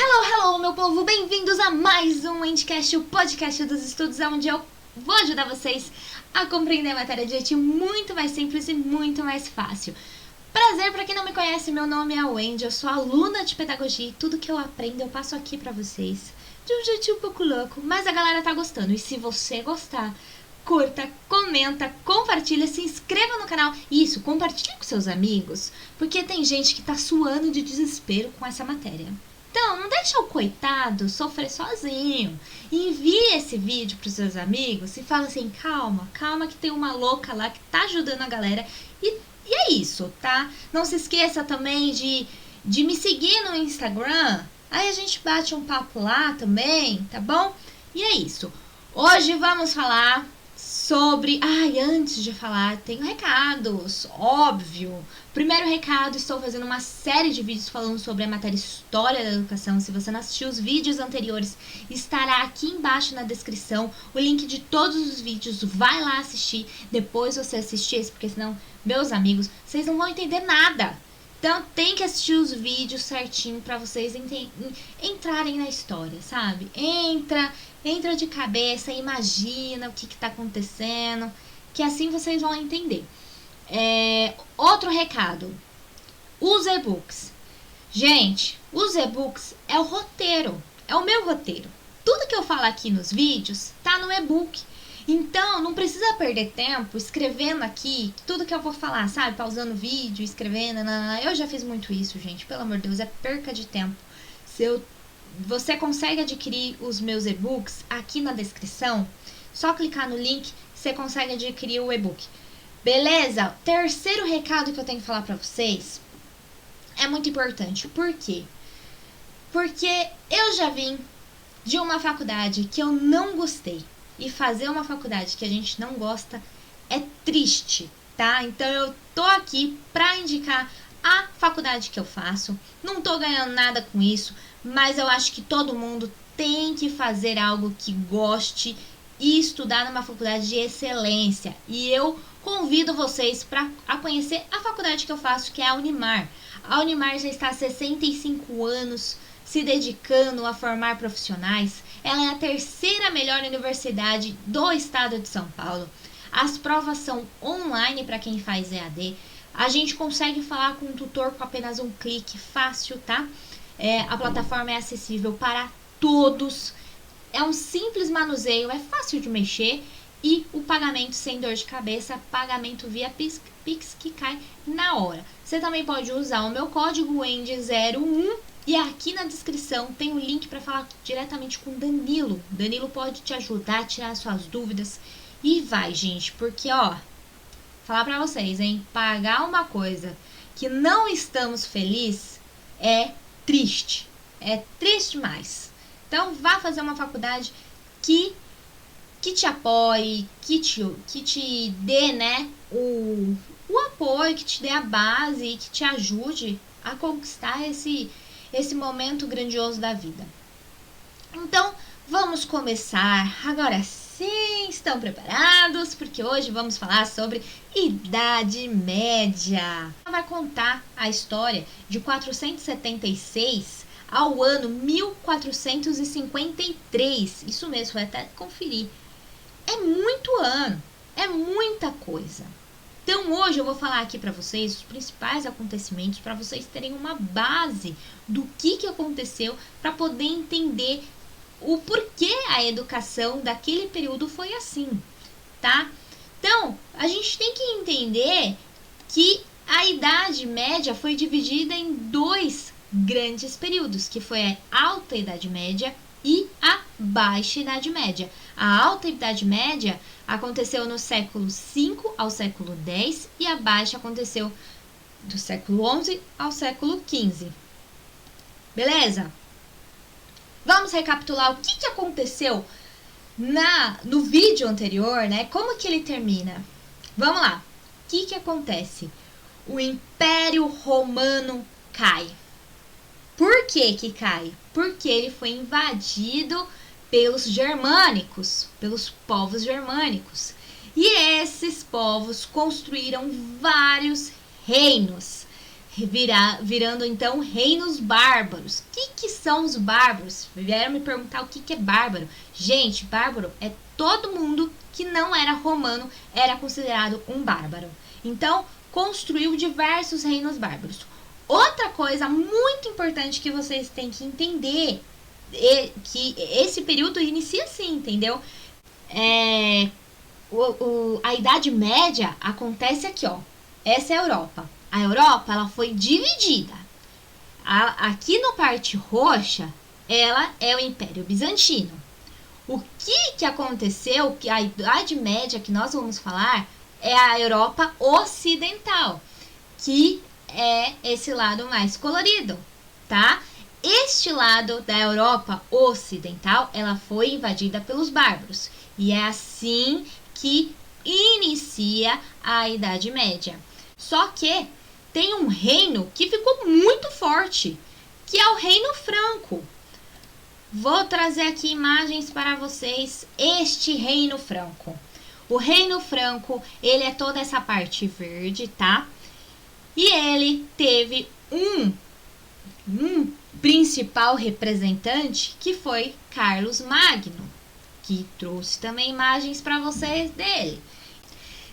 Hello, meu povo! Bem-vindos a mais um Endcast, o podcast dos estudos, onde eu vou ajudar vocês a compreender a matéria de jeito muito mais simples e muito mais fácil. Prazer, pra quem não me conhece, meu nome é Wendy, eu sou aluna de pedagogia e tudo que eu aprendo eu passo aqui pra vocês. De um jeitinho um pouco louco, mas a galera tá gostando. E se você gostar, curta, comenta, compartilha, se inscreva no canal. Isso, compartilhe com seus amigos, porque tem gente que tá suando de desespero com essa matéria. Então, não deixa o coitado sofrer sozinho. Envie esse vídeo para os seus amigos e fala assim, calma que tem uma louca lá que tá ajudando a galera. E é isso, tá? Não se esqueça também de me seguir no Instagram. Aí a gente bate um papo lá também, tá bom? E é isso. Hoje vamos falar sobre... antes de falar, tenho recados, óbvio. Primeiro recado, estou fazendo uma série de vídeos falando sobre a matéria História da Educação. Se você não assistiu os vídeos anteriores, estará aqui embaixo na descrição o link de todos os vídeos. Vai lá assistir, depois você assiste esse, porque senão, meus amigos, vocês não vão entender nada. Então tem que assistir os vídeos certinho para vocês entrarem na história, sabe? Entra de cabeça, imagina o que tá acontecendo, que assim vocês vão entender. Outro recado, os e-books. Gente, os e-books é o roteiro, é o meu roteiro. Tudo que eu falo aqui nos vídeos tá no e-book. Então, não precisa perder tempo escrevendo aqui tudo que eu vou falar, sabe? Pausando o vídeo, escrevendo. Eu já fiz muito isso, gente. Pelo amor de Deus, é perca de tempo. Você consegue adquirir os meus e-books aqui na descrição. Só clicar no link, você consegue adquirir o e-book. Beleza? Terceiro recado que eu tenho que falar pra vocês é muito importante. Por quê? Porque eu já vim de uma faculdade que eu não gostei. E fazer uma faculdade que a gente não gosta é triste, tá? Então eu tô aqui pra indicar a faculdade que eu faço. Não tô ganhando nada com isso, mas eu acho que todo mundo tem que fazer algo que goste e estudar numa faculdade de excelência. E eu convido vocês a conhecer a faculdade que eu faço, que é a Unimar. A Unimar já está há 65 anos se dedicando a formar profissionais. Ela é a terceira melhor universidade do estado de São Paulo. As provas são online para quem faz EAD. A gente consegue falar com o tutor com apenas um clique, fácil, tá? A plataforma é acessível para todos. É um simples manuseio, é fácil de mexer. E o pagamento sem dor de cabeça, pagamento via Pix que cai na hora. Você também pode usar o meu código WENDY01 e aqui na descrição tem o link para falar diretamente com o Danilo. Danilo pode te ajudar a tirar suas dúvidas. E vai, gente, porque falar para vocês, hein, pagar uma coisa que não estamos felizes é triste demais. Então vá fazer uma faculdade que te apoie, que te dê, né, o apoio, que te dê a base e que te ajude a conquistar esse momento grandioso da vida. Então, vamos começar. Agora sim, estão preparados? Porque hoje vamos falar sobre Idade Média. Vai contar a história de 476 ao ano 1453. Isso mesmo, vai até conferir. É muito ano, é muita coisa. Então hoje eu vou falar aqui para vocês os principais acontecimentos, para vocês terem uma base do que aconteceu, para poder entender o porquê a educação daquele período foi assim, tá? Então, a gente tem que entender que a Idade Média foi dividida em dois grandes períodos, que foi a Alta Idade Média e a Baixa Idade Média. A Alta Idade Média aconteceu no século V ao século X e a Baixa aconteceu do século XI ao século XV. Beleza? Vamos recapitular o que aconteceu no vídeo anterior, né? Como que ele termina? Vamos lá. O que acontece? O Império Romano cai. Por que cai? Porque ele foi invadido pelos germânicos, pelos povos germânicos. E esses povos construíram vários reinos. virando então reinos bárbaros. O que são os bárbaros? Vieram me perguntar o que é bárbaro. Gente, bárbaro é todo mundo que não era romano, era considerado um bárbaro. Então, construiu diversos reinos bárbaros. Outra coisa muito importante que vocês têm que entender é que esse período inicia assim, entendeu? A Idade Média acontece aqui, ó. Essa é a Europa. A Europa, ela foi dividida. Aqui na parte roxa, ela é o Império Bizantino. O que aconteceu, que a Idade Média que nós vamos falar, é a Europa Ocidental, que é esse lado mais colorido, tá? Este lado da Europa Ocidental, ela foi invadida pelos bárbaros. E é assim que inicia a Idade Média. Só que tem um reino que ficou muito forte, que é o Reino Franco. Vou trazer aqui imagens para vocês. Este Reino Franco. O Reino Franco, ele é toda essa parte verde, tá? E ele teve um principal representante, que foi Carlos Magno, que trouxe também imagens para vocês dele.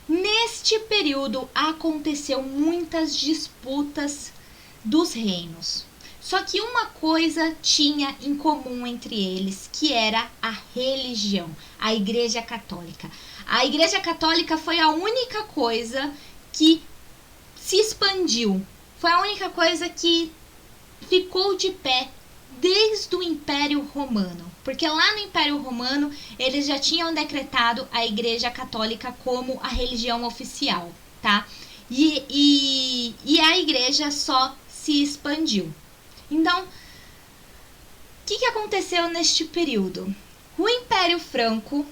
Neste período aconteceu muitas disputas dos reinos. Só que uma coisa tinha em comum entre eles, que era a religião, a Igreja Católica. A Igreja Católica foi a única coisa que se expandiu. Foi a única coisa que ficou de pé desde o Império Romano. Porque lá no Império Romano, eles já tinham decretado a Igreja Católica como a religião oficial, tá? E a igreja só se expandiu. Então, o que aconteceu neste período? O Império Franco,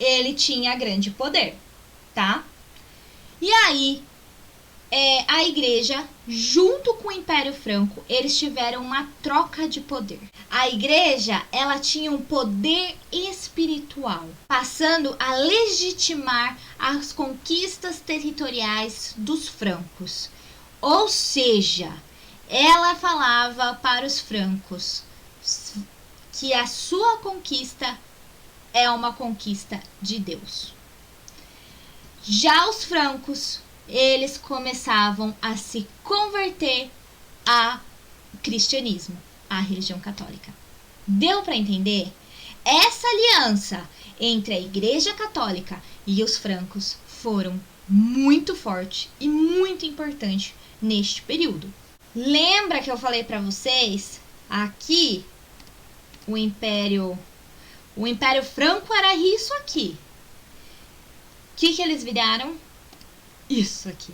ele tinha grande poder, tá? E aí, a igreja, junto com o Império Franco, eles tiveram uma troca de poder. A igreja, ela tinha um poder espiritual, passando a legitimar as conquistas territoriais dos francos. Ou seja, ela falava para os francos que a sua conquista é uma conquista de Deus. Já os francos, eles começavam a se converter ao cristianismo, à religião católica. Deu para entender? Essa aliança entre a Igreja Católica e os francos foram muito forte e muito importante neste período. Lembra que eu falei para vocês aqui o Império Franco era isso aqui. O que eles viraram? Isso aqui.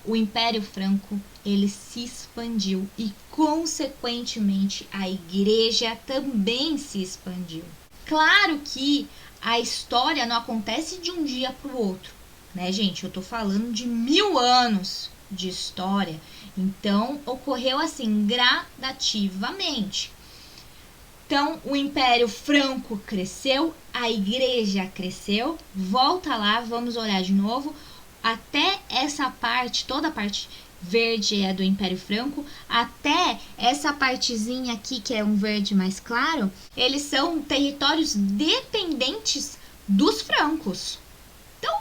O Império Franco, ele se expandiu e, consequentemente, a igreja também se expandiu. Claro que a história não acontece de um dia para o outro, né, gente? Eu tô falando de 1000 anos de história, então ocorreu assim, gradativamente. Então, o Império Franco cresceu, a igreja cresceu. Volta lá, vamos olhar de novo. Até essa parte, toda a parte verde é do Império Franco, até essa partezinha aqui, que é um verde mais claro, eles são territórios dependentes dos francos. Então,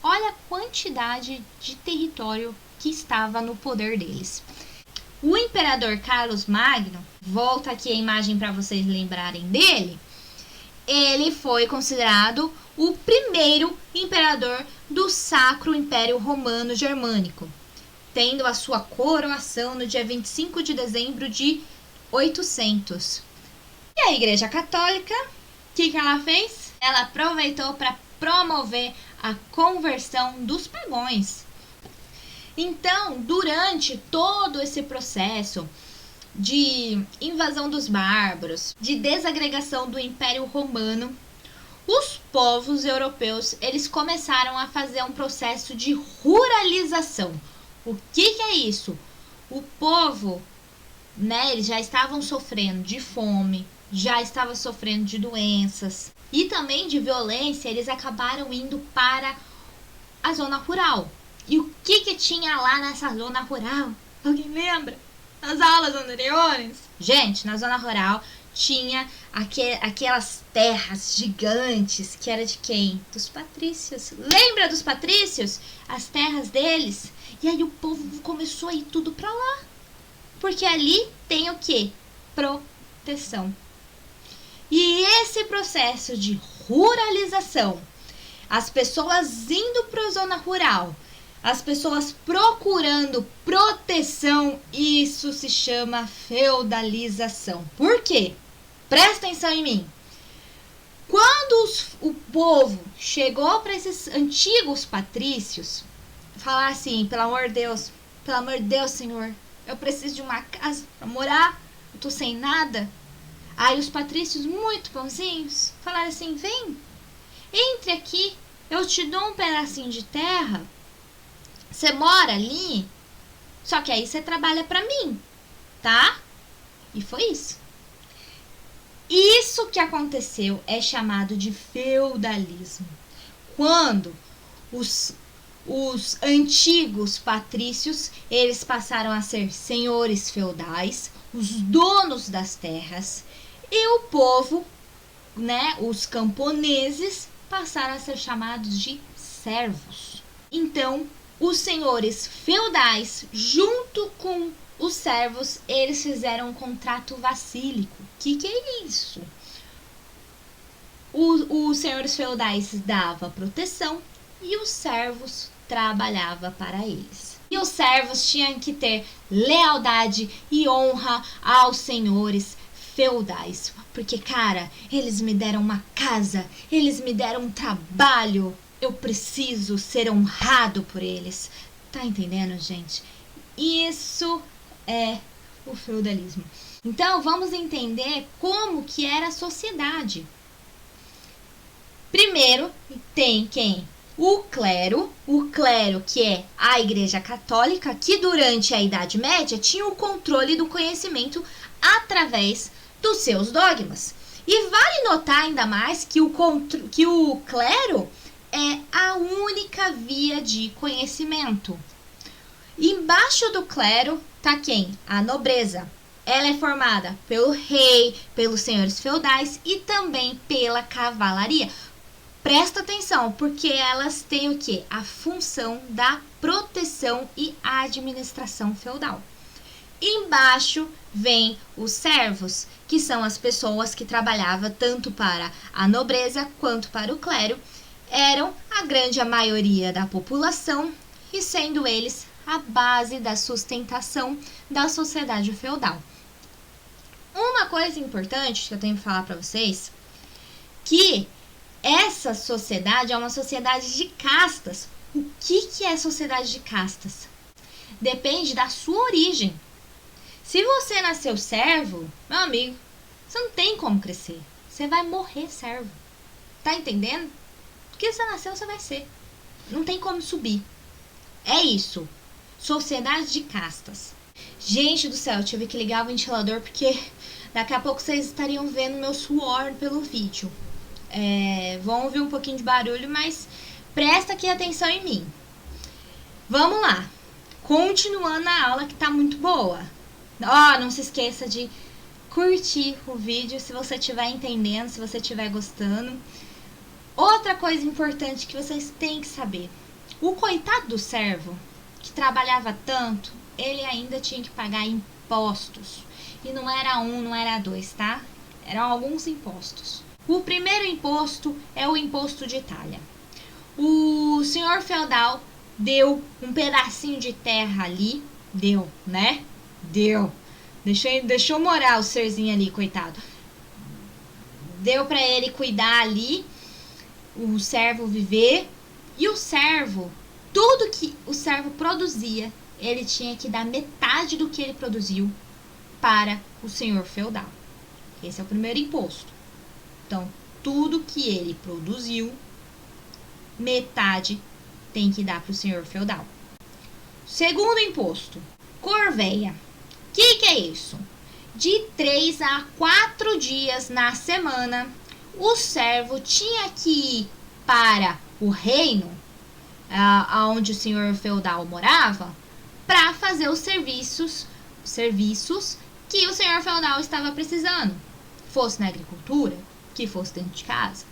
olha a quantidade de território que estava no poder deles. O imperador Carlos Magno, volta aqui a imagem para vocês lembrarem dele, ele foi considerado o primeiro imperador do Sacro Império Romano Germânico, tendo a sua coroação no dia 25 de dezembro de 800. E a Igreja Católica, o que ela fez? Ela aproveitou para promover a conversão dos pagãos. Então, durante todo esse processo de invasão dos bárbaros, de desagregação do Império Romano, os povos europeus, eles começaram a fazer um processo de ruralização. O que é isso? O povo, né, eles já estavam sofrendo de fome, já estavam sofrendo de doenças e também de violência. Eles acabaram indo para a zona rural. E o que tinha lá nessa zona rural? Alguém lembra? Nas aulas anteriores? Gente, na zona rural tinha aquelas terras gigantes que era de quem? Dos patrícios. Lembra dos patrícios? As terras deles. E aí o povo começou a ir tudo pra lá. Porque ali tem o quê? Proteção. E esse processo de ruralização, as pessoas indo para a zona rural, as pessoas procurando proteção, isso se chama feudalização. Por quê? Presta atenção em mim. Quando o povo chegou para esses antigos patrícios, falar assim, pelo amor de Deus, Senhor, eu preciso de uma casa para morar, eu tô sem nada. Aí os patrícios, muito bonzinhos, falaram assim, vem, entre aqui, eu te dou um pedacinho de terra, você mora ali, só que aí você trabalha pra mim, tá? E foi isso. Isso que aconteceu é chamado de feudalismo. Quando os antigos patrícios, eles passaram a ser senhores feudais, os donos das terras, e o povo, né, os camponeses, passaram a ser chamados de servos. Então, os senhores feudais, junto com os servos, eles fizeram um contrato vassílico. Que é isso? Os senhores feudais davam proteção e os servos trabalhavam para eles. E os servos tinham que ter lealdade e honra aos senhores feudais. Porque, cara, eles me deram uma casa, eles me deram um trabalho, eu preciso ser honrado por eles. Tá entendendo, gente? Isso é o feudalismo. Então, vamos entender como que era a sociedade. Primeiro, tem quem? O clero que é a Igreja Católica, que durante a Idade Média tinha o controle do conhecimento através dos seus dogmas. E vale notar ainda mais que o clero é a única via de conhecimento. Embaixo do clero tá quem? A nobreza. Ela é formada pelo rei, pelos senhores feudais e também pela cavalaria. Presta atenção, porque elas têm o quê? A função da proteção e administração feudal. Embaixo vem os servos, que são as pessoas que trabalhavam tanto para a nobreza quanto para o clero. Eram a grande maioria da população e sendo eles a base da sustentação da sociedade feudal. Uma coisa importante que eu tenho que falar para vocês, que essa sociedade é uma sociedade de castas. O que é sociedade de castas? Depende da sua origem. Se você nasceu servo, meu amigo, você não tem como crescer. Você vai morrer servo. Tá entendendo? Porque você nasceu, você vai ser. Não tem como subir. É isso. Sociedade de castas. Gente do céu, eu tive que ligar o ventilador porque daqui a pouco vocês estariam vendo meu suor pelo vídeo. Vão ouvir um pouquinho de barulho, mas presta aqui atenção em mim. Vamos lá. Continuando a aula que tá muito boa. Não se esqueça de curtir o vídeo se você estiver entendendo, se você estiver gostando. Outra coisa importante que vocês têm que saber. O coitado do servo, que trabalhava tanto, ele ainda tinha que pagar impostos. E não era um, não era dois, tá? Eram alguns impostos. O primeiro imposto é o imposto de talha. O senhor feudal deu um pedacinho de terra ali. Deu, né? Deu. Deixou morar o serzinho ali, coitado. Deu pra ele cuidar ali. O servo viver. E o servo, tudo que o servo produzia, ele tinha que dar metade do que ele produziu para o senhor feudal. Esse é o primeiro imposto. Então, tudo que ele produziu, metade tem que dar para o senhor feudal. Segundo imposto, corveia. O que é isso? De 3 a 4 dias na semana, o servo tinha que ir para o reino, onde o senhor feudal morava, para fazer os serviços que o senhor feudal estava precisando. Fosse na agricultura, que fosse dentro de casa.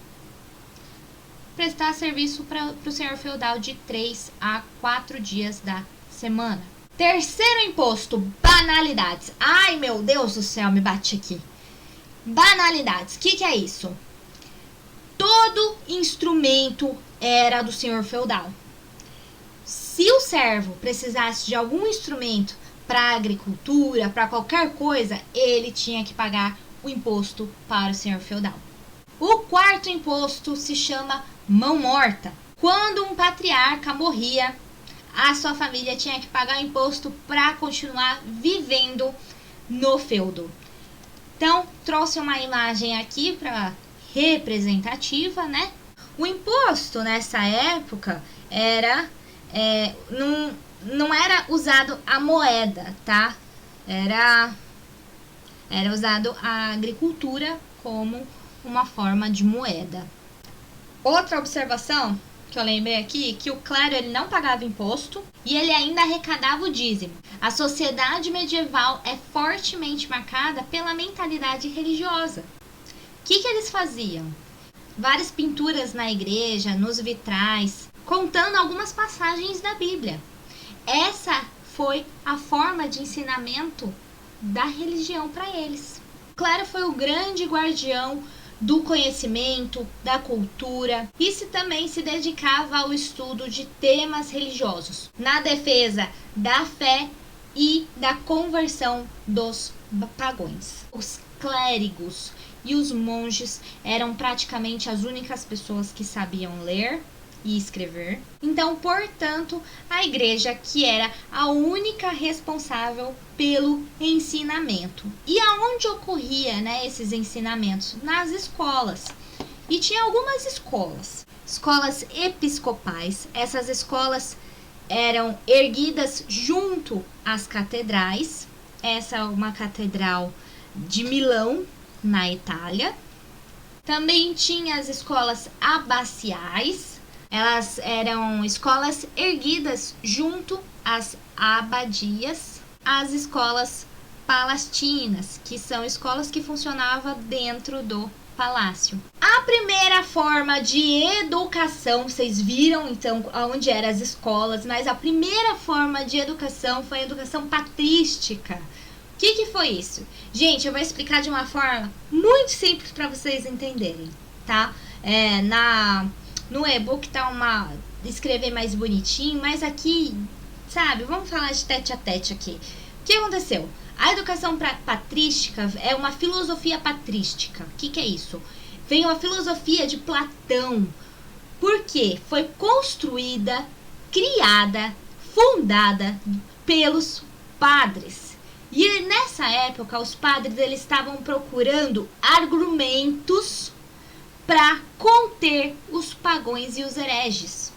Prestar serviço para o senhor feudal de 3 a 4 dias da semana. Terceiro imposto, banalidades. Ai, meu Deus do céu, me bate aqui. Banalidades, o que é isso? Todo instrumento era do senhor feudal. Se o servo precisasse de algum instrumento para agricultura, para qualquer coisa, ele tinha que pagar o imposto para o senhor feudal. O quarto imposto se chama mão morta. Quando um patriarca morria, a sua família tinha que pagar imposto para continuar vivendo no feudo. Então, trouxe uma imagem aqui para representativa, né? O imposto nessa época era não era usado a moeda, tá? Era usado a agricultura como uma forma de moeda. Outra observação que eu lembrei aqui, que o clero ele não pagava imposto e ele ainda arrecadava o dízimo. A sociedade medieval é fortemente marcada pela mentalidade religiosa. O que eles faziam? Várias pinturas na igreja, nos vitrais, contando algumas passagens da Bíblia. Essa foi a forma de ensinamento da religião para eles. O clero foi o grande guardião do conhecimento, da cultura, e também se dedicava ao estudo de temas religiosos, na defesa da fé e da conversão dos pagãos. Os clérigos e os monges eram praticamente as únicas pessoas que sabiam ler e escrever. Então, portanto, a igreja que era a única responsável pelo ensinamento. E aonde ocorria, né, esses ensinamentos? Nas escolas. E tinha algumas escolas episcopais. Essas escolas eram erguidas junto às catedrais. Essa é uma catedral de Milão, na Itália. Também tinha as escolas abaciais. Elas eram escolas erguidas junto às abadias, as escolas palastinas, que são escolas que funcionavam dentro do palácio. A primeira forma de educação, vocês viram então onde eram as escolas, mas a primeira forma de educação foi a educação patrística. O que foi isso? Gente, eu vou explicar de uma forma muito simples para vocês entenderem, tá? No e-book tá escrever mais bonitinho, mas aqui, sabe, vamos falar de tete a tete aqui. O que aconteceu? A educação patrística é uma filosofia patrística. O que é isso? Vem uma filosofia de Platão. Por quê? Foi construída, criada, fundada pelos padres. E nessa época, os padres eles estavam procurando argumentos para conter os pagãos e os hereges.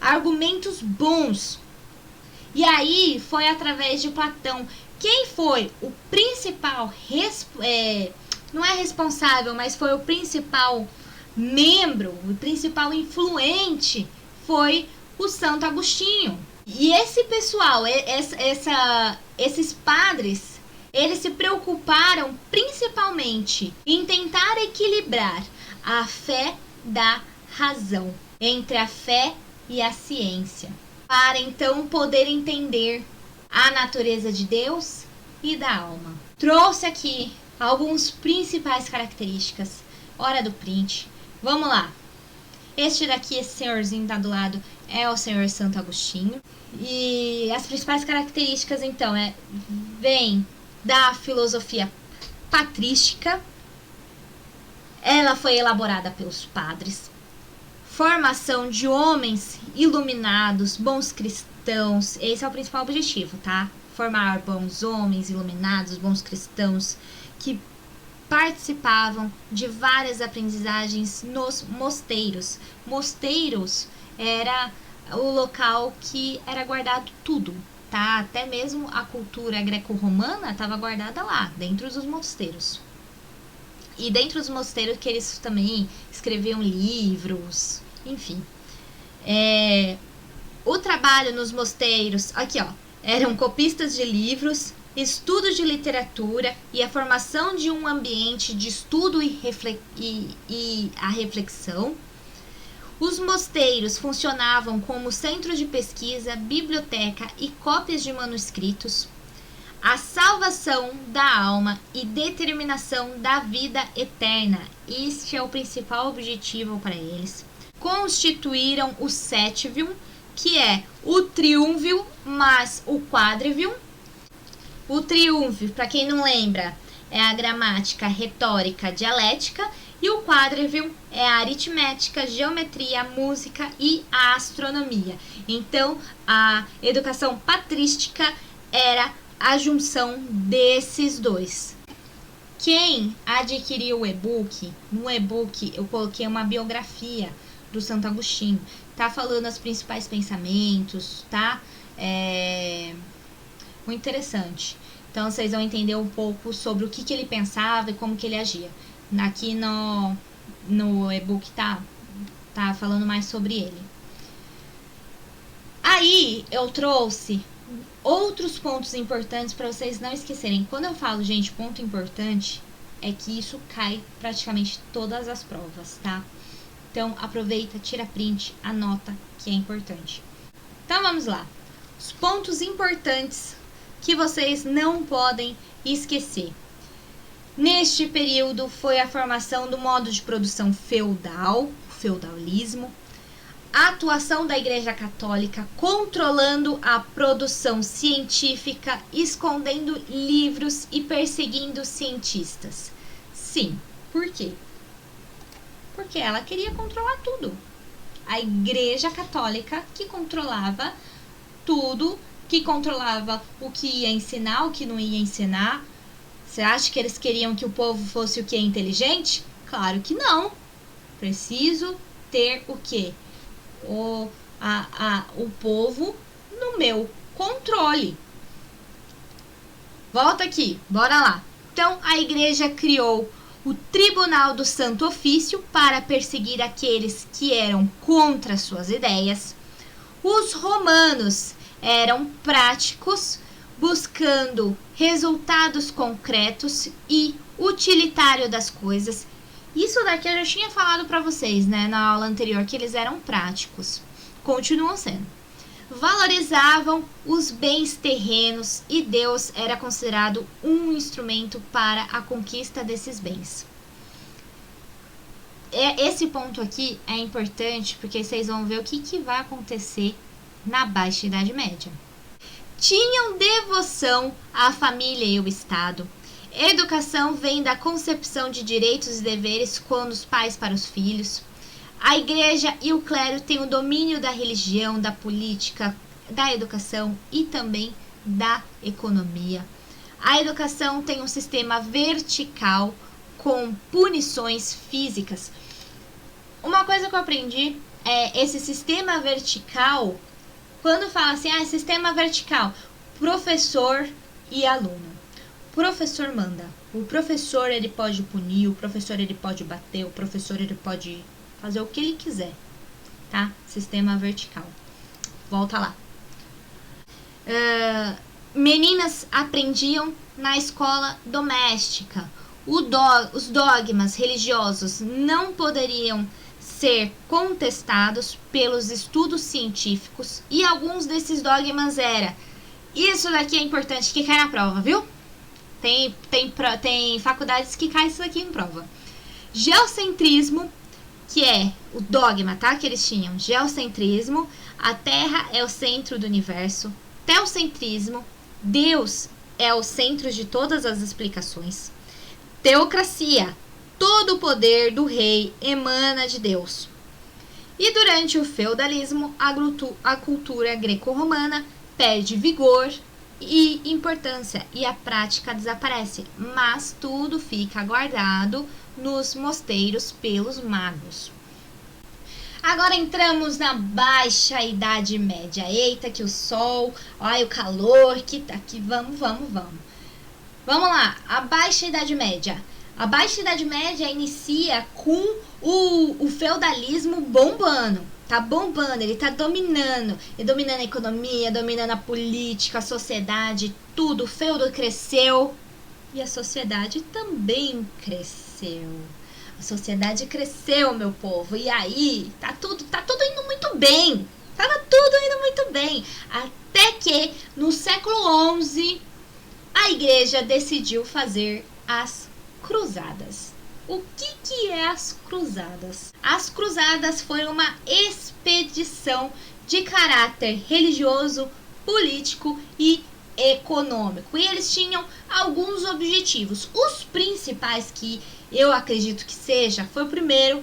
Argumentos bons. E aí foi através de Platão. Quem foi o principal, não é responsável, mas foi o principal membro, o principal influente, foi o Santo Agostinho. E esse pessoal, esses padres, eles se preocuparam principalmente em tentar equilibrar a fé da razão, entre a fé e a ciência, para então poder entender a natureza de Deus e da alma. Trouxe aqui algumas principais características. Hora do print. Vamos lá. Este daqui, esse senhorzinho tá do lado, é o senhor Santo Agostinho. E as principais características, então, vem da filosofia patrística. Ela foi elaborada pelos padres. Formação de homens iluminados, bons cristãos. Esse é o principal objetivo, tá? Formar bons homens iluminados, bons cristãos que participavam de várias aprendizagens nos mosteiros. Mosteiros era o local que era guardado tudo, tá? Até mesmo a cultura greco-romana estava guardada lá, dentro dos mosteiros. E dentro dos mosteiros que eles também escreviam livros, enfim. O trabalho nos mosteiros, aqui ó, Eram copistas de livros, estudo de literatura e a formação de um ambiente de estudo e a reflexão. Os mosteiros funcionavam como centro de pesquisa, biblioteca e cópias de manuscritos. A salvação da alma e determinação da vida eterna, este é o principal objetivo para eles. Constituíram o sétivium, que é o triunvio mais o quadrivium. O triunvio, para quem não lembra, é a gramática, retórica, dialética, e o quadrivium é a aritmética, geometria, música e a astronomia. Então, a educação patrística era a junção desses dois. Quem adquiriu o e-book, no e-book eu coloquei uma biografia do Santo Agostinho. Tá falando os principais pensamentos, tá? Muito interessante. Então, vocês vão entender um pouco sobre o que ele pensava e como que ele agia. Aqui no e-book tá falando mais sobre ele. Aí, eu trouxe outros pontos importantes para vocês não esquecerem. Quando eu falo, gente, ponto importante, é que isso cai praticamente todas as provas, tá? Então, aproveita, tira print, anota, que é importante. Então, vamos lá. Os pontos importantes que vocês não podem esquecer. Neste período, foi a formação do modo de produção feudal, o feudalismo, a atuação da Igreja Católica controlando a produção científica, escondendo livros e perseguindo cientistas. Sim, por quê? Porque ela queria controlar tudo. A Igreja Católica que controlava tudo, que controlava o que ia ensinar, o que não ia ensinar. Você acha que eles queriam que o povo fosse o quê? Inteligente? Claro que não. Preciso ter o quê? O povo no meu controle. Volta aqui, bora lá. Então, a igreja criou o Tribunal do Santo Ofício para perseguir aqueles que eram contra suas ideias. Os romanos eram práticos, buscando resultados concretos e utilitário das coisas. Isso daqui eu já tinha falado para vocês, né, na aula anterior, que eles eram práticos. Continuam sendo. Valorizavam os bens terrenos e Deus era considerado um instrumento para a conquista desses bens. Esse ponto aqui é importante porque vocês vão ver o que vai acontecer na Baixa Idade Média. Tinham devoção à família e ao Estado. Educação vem da concepção de direitos e deveres quando os pais para os filhos. A igreja e o clero têm o domínio da religião, da política, da educação e também da economia. A educação tem um sistema vertical com punições físicas. Uma coisa que eu aprendi é esse sistema vertical. Quando fala assim, sistema vertical, professor e aluno. O professor manda. O professor, ele pode punir, o professor, ele pode bater, o professor, ele pode fazer o que ele quiser, tá? Sistema vertical. Volta lá. Meninas aprendiam na escola doméstica. Os dogmas religiosos não poderiam ser contestados pelos estudos científicos e alguns desses dogmas era isso daqui é importante que cai na prova, viu? Tem faculdades que caem isso aqui em prova. Geocentrismo, que é o dogma, tá? Que eles tinham. Geocentrismo, a Terra é o centro do universo. Teocentrismo, Deus é o centro de todas as explicações. Teocracia, todo o poder do rei emana de Deus. E durante o feudalismo, a cultura greco-romana perde vigor e importância e a prática desaparece, mas tudo fica guardado nos mosteiros pelos magos. Agora entramos na Baixa Idade Média. Eita, que o sol, olha o calor que tá aqui. Vamos. Vamos lá, a Baixa Idade Média. A Baixa Idade Média inicia com o feudalismo bombando. tá bombando, ele tá dominando. E dominando a economia, dominando a política, a sociedade, tudo. O feudo cresceu e a sociedade também cresceu. A sociedade cresceu, meu povo. E aí, tá tudo indo muito bem. Tava tudo indo muito bem. Até que, no século XI, a igreja decidiu fazer as cruzadas. O que é as cruzadas? As cruzadas foi uma expedição de caráter religioso, político e econômico. E eles tinham alguns objetivos. Os principais, que eu acredito que foi o primeiro: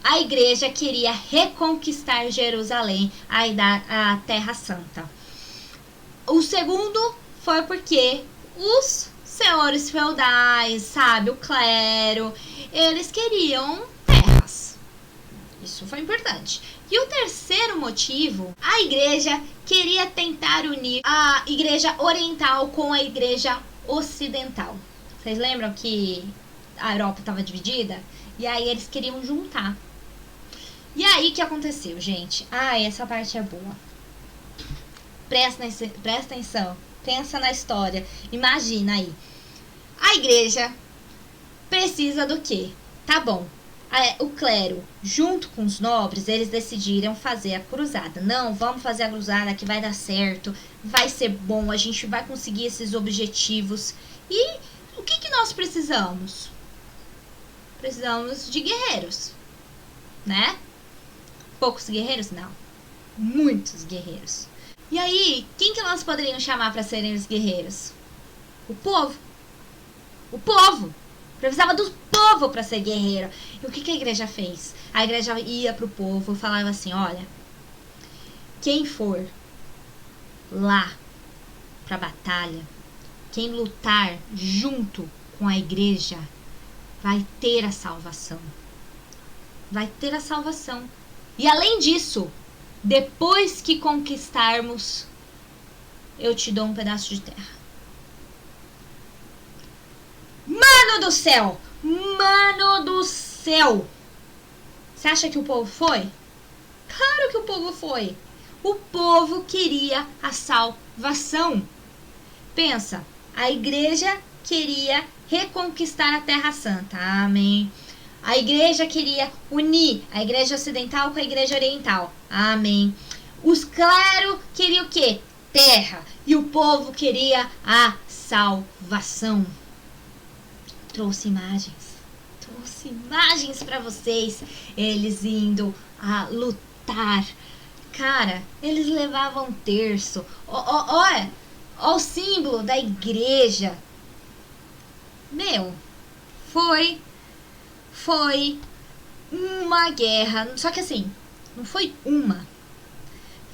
a igreja queria reconquistar Jerusalém, a Terra Santa. O segundo foi porque os senhores feudais, sabe, o clero, eles queriam terras. Isso foi importante. E o terceiro motivo, a igreja queria tentar unir a igreja oriental com a igreja ocidental. Vocês lembram que a Europa estava dividida? E aí eles queriam juntar. E aí o que aconteceu, gente? Essa parte é boa. Presta atenção. Pensa na história. Imagina aí. A igreja precisa do quê? Tá bom. O clero, junto com os nobres, eles decidiram fazer a cruzada. Não, vamos fazer a cruzada que vai dar certo. Vai ser bom, a gente vai conseguir esses objetivos. E o que nós precisamos? Precisamos de guerreiros, né? Poucos guerreiros? Não. Muitos guerreiros. E aí, quem que nós poderíamos chamar para serem os guerreiros? O povo. O povo. Precisava do povo para ser guerreiro. E o que a igreja fez? A igreja ia pro povo e falava assim: olha, quem for lá pra batalha, quem lutar junto com a igreja, vai ter a salvação. Vai ter a salvação. E além disso, depois que conquistarmos, eu te dou um pedaço de terra. Mano do céu! Mano do céu! Você acha que o povo foi? Claro que o povo foi. O povo queria a salvação. Pensa, a igreja queria reconquistar a Terra Santa. Amém. A igreja queria unir a igreja ocidental com a igreja oriental. Amém. Os clérigos queriam o quê? Terra. E o povo queria a salvação. Trouxe imagens para vocês. Eles indo a lutar. Cara, eles levavam terço. Olha o símbolo da igreja. Meu, foi uma guerra. Só que assim, não foi uma.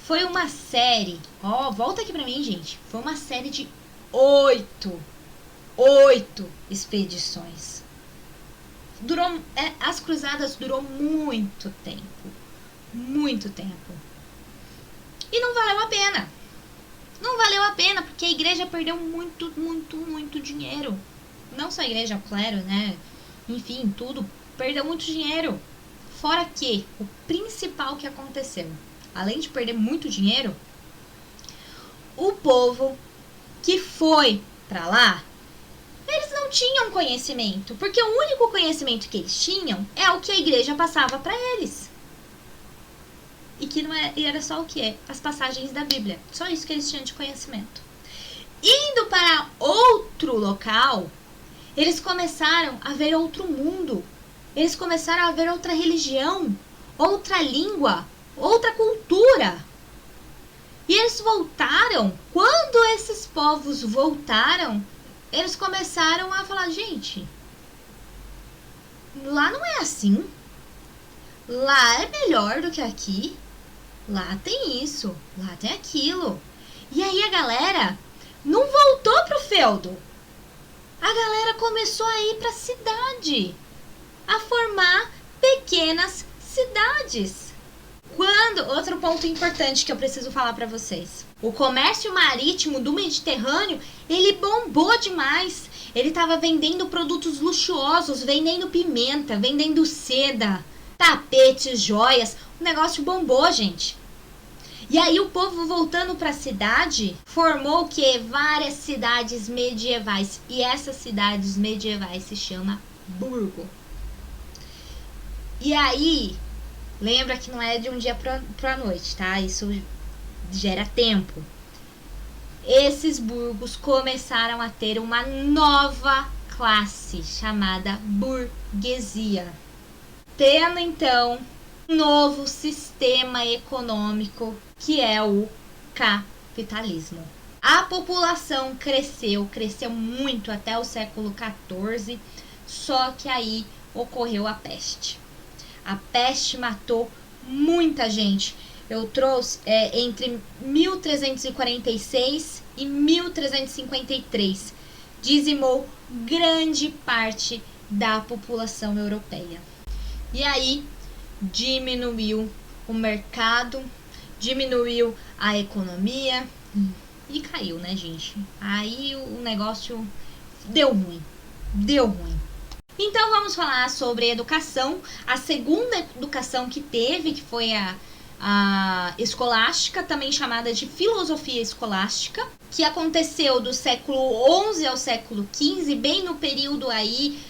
Foi uma série. Volta aqui pra mim, gente. Foi uma série de 8 expedições. As cruzadas durou muito tempo. Muito tempo. E não valeu a pena. Não valeu a pena, porque a igreja perdeu muito, muito, muito dinheiro. Não só a igreja, o clero, né? Enfim, tudo. Perdeu muito dinheiro. Fora que o principal que aconteceu, além de perder muito dinheiro, o povo que foi pra lá, eles não tinham conhecimento, porque o único conhecimento que eles tinham é o que a igreja passava para eles. E que não era só o que? As passagens da Bíblia. Só isso que eles tinham de conhecimento. Indo para outro local, eles começaram a ver outro mundo. Eles começaram a ver outra religião, outra língua, outra cultura. E eles voltaram. Quando esses povos voltaram, eles começaram a falar: gente, lá não é assim. Lá é melhor do que aqui. Lá tem isso, lá tem aquilo. E aí a galera não voltou pro feudo. A galera começou a ir pra cidade, a formar pequenas cidades. Outro ponto importante que eu preciso falar para vocês. O comércio marítimo do Mediterrâneo, ele bombou demais. Ele estava vendendo produtos luxuosos, vendendo pimenta, vendendo seda, tapetes, joias, o negócio bombou, gente. E aí o povo voltando para a cidade formou o que? Várias cidades medievais. E essas cidades medievais se chama burgo. E aí, lembra que não é de um dia para noite, tá? Isso gera tempo. Esses burgos começaram a ter uma nova classe chamada burguesia, tendo então um novo sistema econômico que é o capitalismo. A população cresceu muito até o século XIV, só que aí ocorreu a peste. A peste matou muita gente. Eu trouxe entre 1346 e 1353. Dizimou grande parte da população europeia. E aí diminuiu o mercado, diminuiu a economia e caiu, né, gente? Aí o negócio deu ruim. Então vamos falar sobre educação. A segunda educação que teve, que foi a escolástica, também chamada de filosofia escolástica, que aconteceu do século XI ao século XV, bem no período aí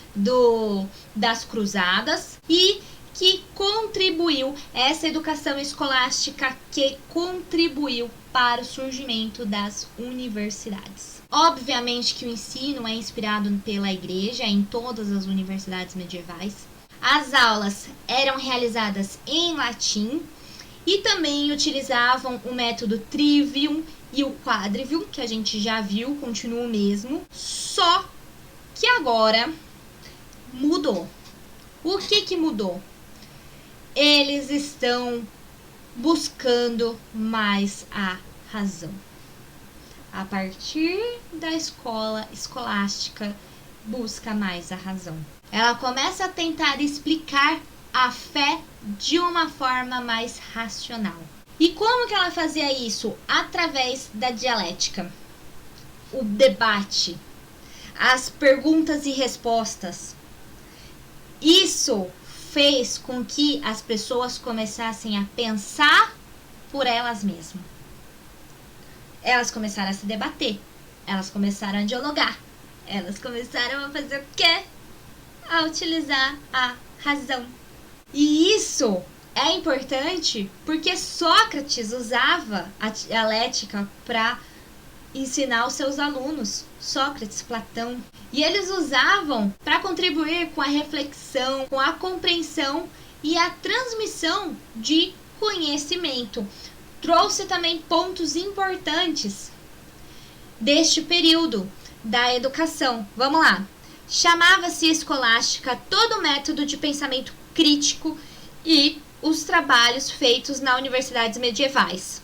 das cruzadas, e que contribuiu, essa educação escolástica que contribuiu para o surgimento das universidades. Obviamente que o ensino é inspirado pela igreja em todas as universidades medievais. As aulas eram realizadas em latim e também utilizavam o método trivium e o quadrivium, que a gente já viu, continua o mesmo, só que agora mudou. O que mudou? Eles estão buscando mais a razão. A partir da escola escolástica, busca mais a razão. Ela começa a tentar explicar a fé de uma forma mais racional. E como que ela fazia isso? Através da dialética, o debate, as perguntas e respostas. Isso fez com que as pessoas começassem a pensar por elas mesmas. Elas começaram a se debater, elas começaram a dialogar, elas começaram a fazer o quê? A utilizar a razão. E isso é importante porque Sócrates usava a dialética para ensinar os seus alunos, Sócrates, Platão. E eles usavam para contribuir com a reflexão, com a compreensão e a transmissão de conhecimento. Trouxe também pontos importantes deste período da educação. Vamos lá. Chamava-se escolástica todo método de pensamento crítico e os trabalhos feitos nas universidades medievais.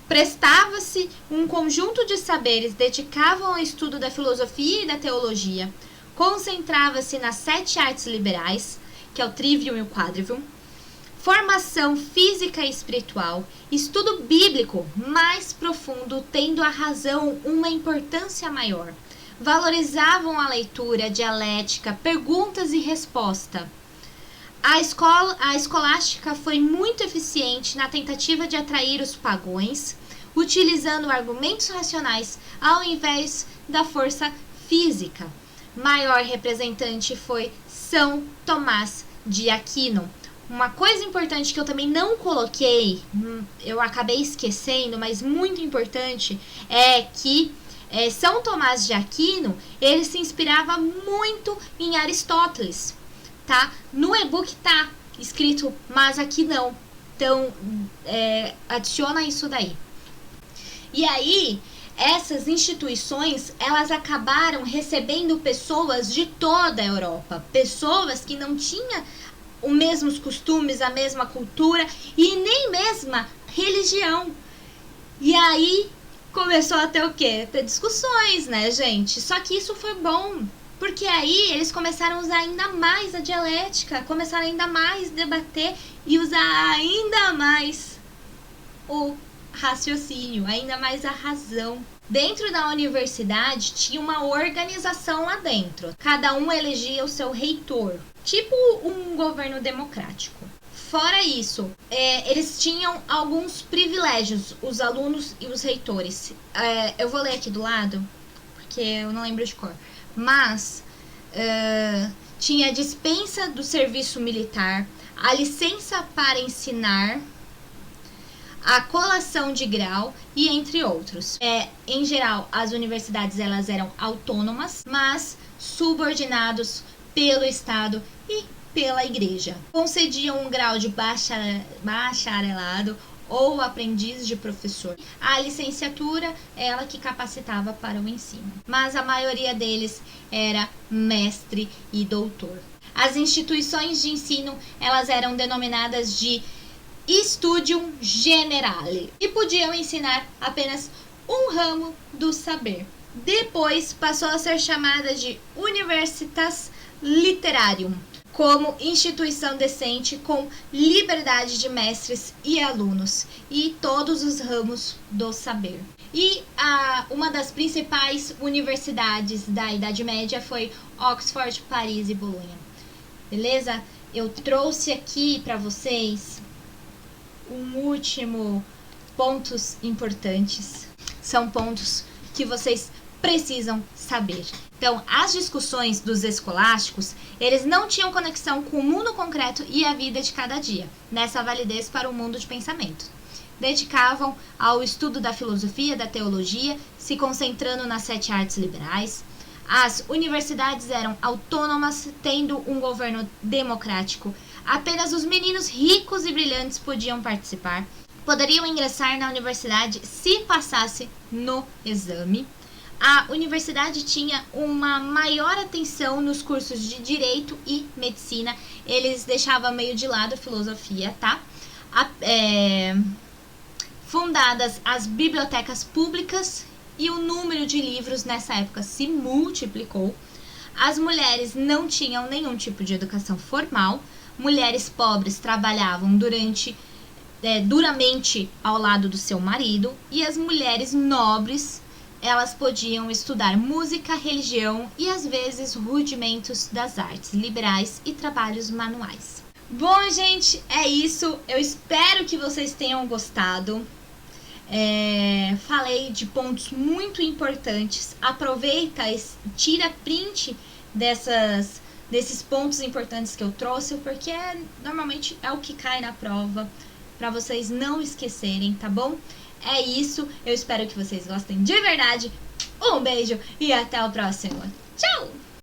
Prestava-se um conjunto de saberes dedicavam ao estudo da filosofia e da teologia. Concentrava-se nas 7 artes liberais, que é o trivium e o quadrivium. Formação física e espiritual, estudo bíblico mais profundo, tendo a razão uma importância maior. Valorizavam a leitura, a dialética, perguntas e resposta. A escolástica foi muito eficiente na tentativa de atrair os pagões, utilizando argumentos racionais ao invés da força física. Maior representante foi São Tomás de Aquino. Uma coisa importante que eu também não coloquei, eu acabei esquecendo, mas muito importante, é que São Tomás de Aquino, ele se inspirava muito em Aristóteles, tá? No e-book tá escrito, mas aqui não. Então, adiciona isso daí. E aí, essas instituições, elas acabaram recebendo pessoas de toda a Europa. Pessoas que não tinham os mesmos costumes, a mesma cultura e nem mesma religião. E aí começou a ter o quê? Ter discussões, né, gente? Só que isso foi bom, porque aí eles começaram a usar ainda mais a dialética, começaram ainda mais a debater e usar ainda mais o raciocínio, ainda mais a razão. Dentro da universidade tinha uma organização lá dentro. Cada um elegia o seu reitor, tipo um governo democrático. Fora isso, eles tinham alguns privilégios, os alunos e os reitores. Eu vou ler aqui do lado, porque eu não lembro de cor. Mas tinha a dispensa do serviço militar, a licença para ensinar, a colação de grau e entre outros. Em geral, as universidades elas eram autônomas, mas subordinados pelo Estado e pela igreja. Concediam um grau de bacharelado ou aprendiz de professor. A licenciatura, ela que capacitava para o ensino. Mas a maioria deles era mestre e doutor. As instituições de ensino, elas eram denominadas de Studium Generale e podiam ensinar apenas um ramo do saber. Depois passou a ser chamada de Universitas Literarium, como instituição decente com liberdade de mestres e alunos e todos os ramos do saber. E uma das principais universidades da Idade Média foi Oxford, Paris e Bolonha. Beleza? Eu trouxe aqui para vocês pontos importantes. São pontos que vocês precisam saber. Então, as discussões dos escolásticos, eles não tinham conexão com o mundo concreto e a vida de cada dia, nessa validez para o mundo de pensamento. Dedicavam ao estudo da filosofia, da teologia, se concentrando nas 7 artes liberais. As universidades eram autônomas, tendo um governo democrático. Apenas os meninos ricos e brilhantes podiam participar. Poderiam ingressar na universidade se passasse no exame. A universidade tinha uma maior atenção nos cursos de direito e medicina. Eles deixavam meio de lado a filosofia, tá? Fundadas as bibliotecas públicas e o número de livros nessa época se multiplicou. As mulheres não tinham nenhum tipo de educação formal. Mulheres pobres trabalhavam duramente ao lado do seu marido. E as mulheres nobres, elas podiam estudar música, religião e às vezes rudimentos das artes liberais e trabalhos manuais. Bom, gente, é isso. Eu espero que vocês tenham gostado. Falei de pontos muito importantes. Aproveita, tira print desses pontos importantes que eu trouxe, porque normalmente é o que cai na prova, para vocês não esquecerem, tá bom? É isso, eu espero que vocês gostem de verdade. Um beijo e até o próximo. Tchau!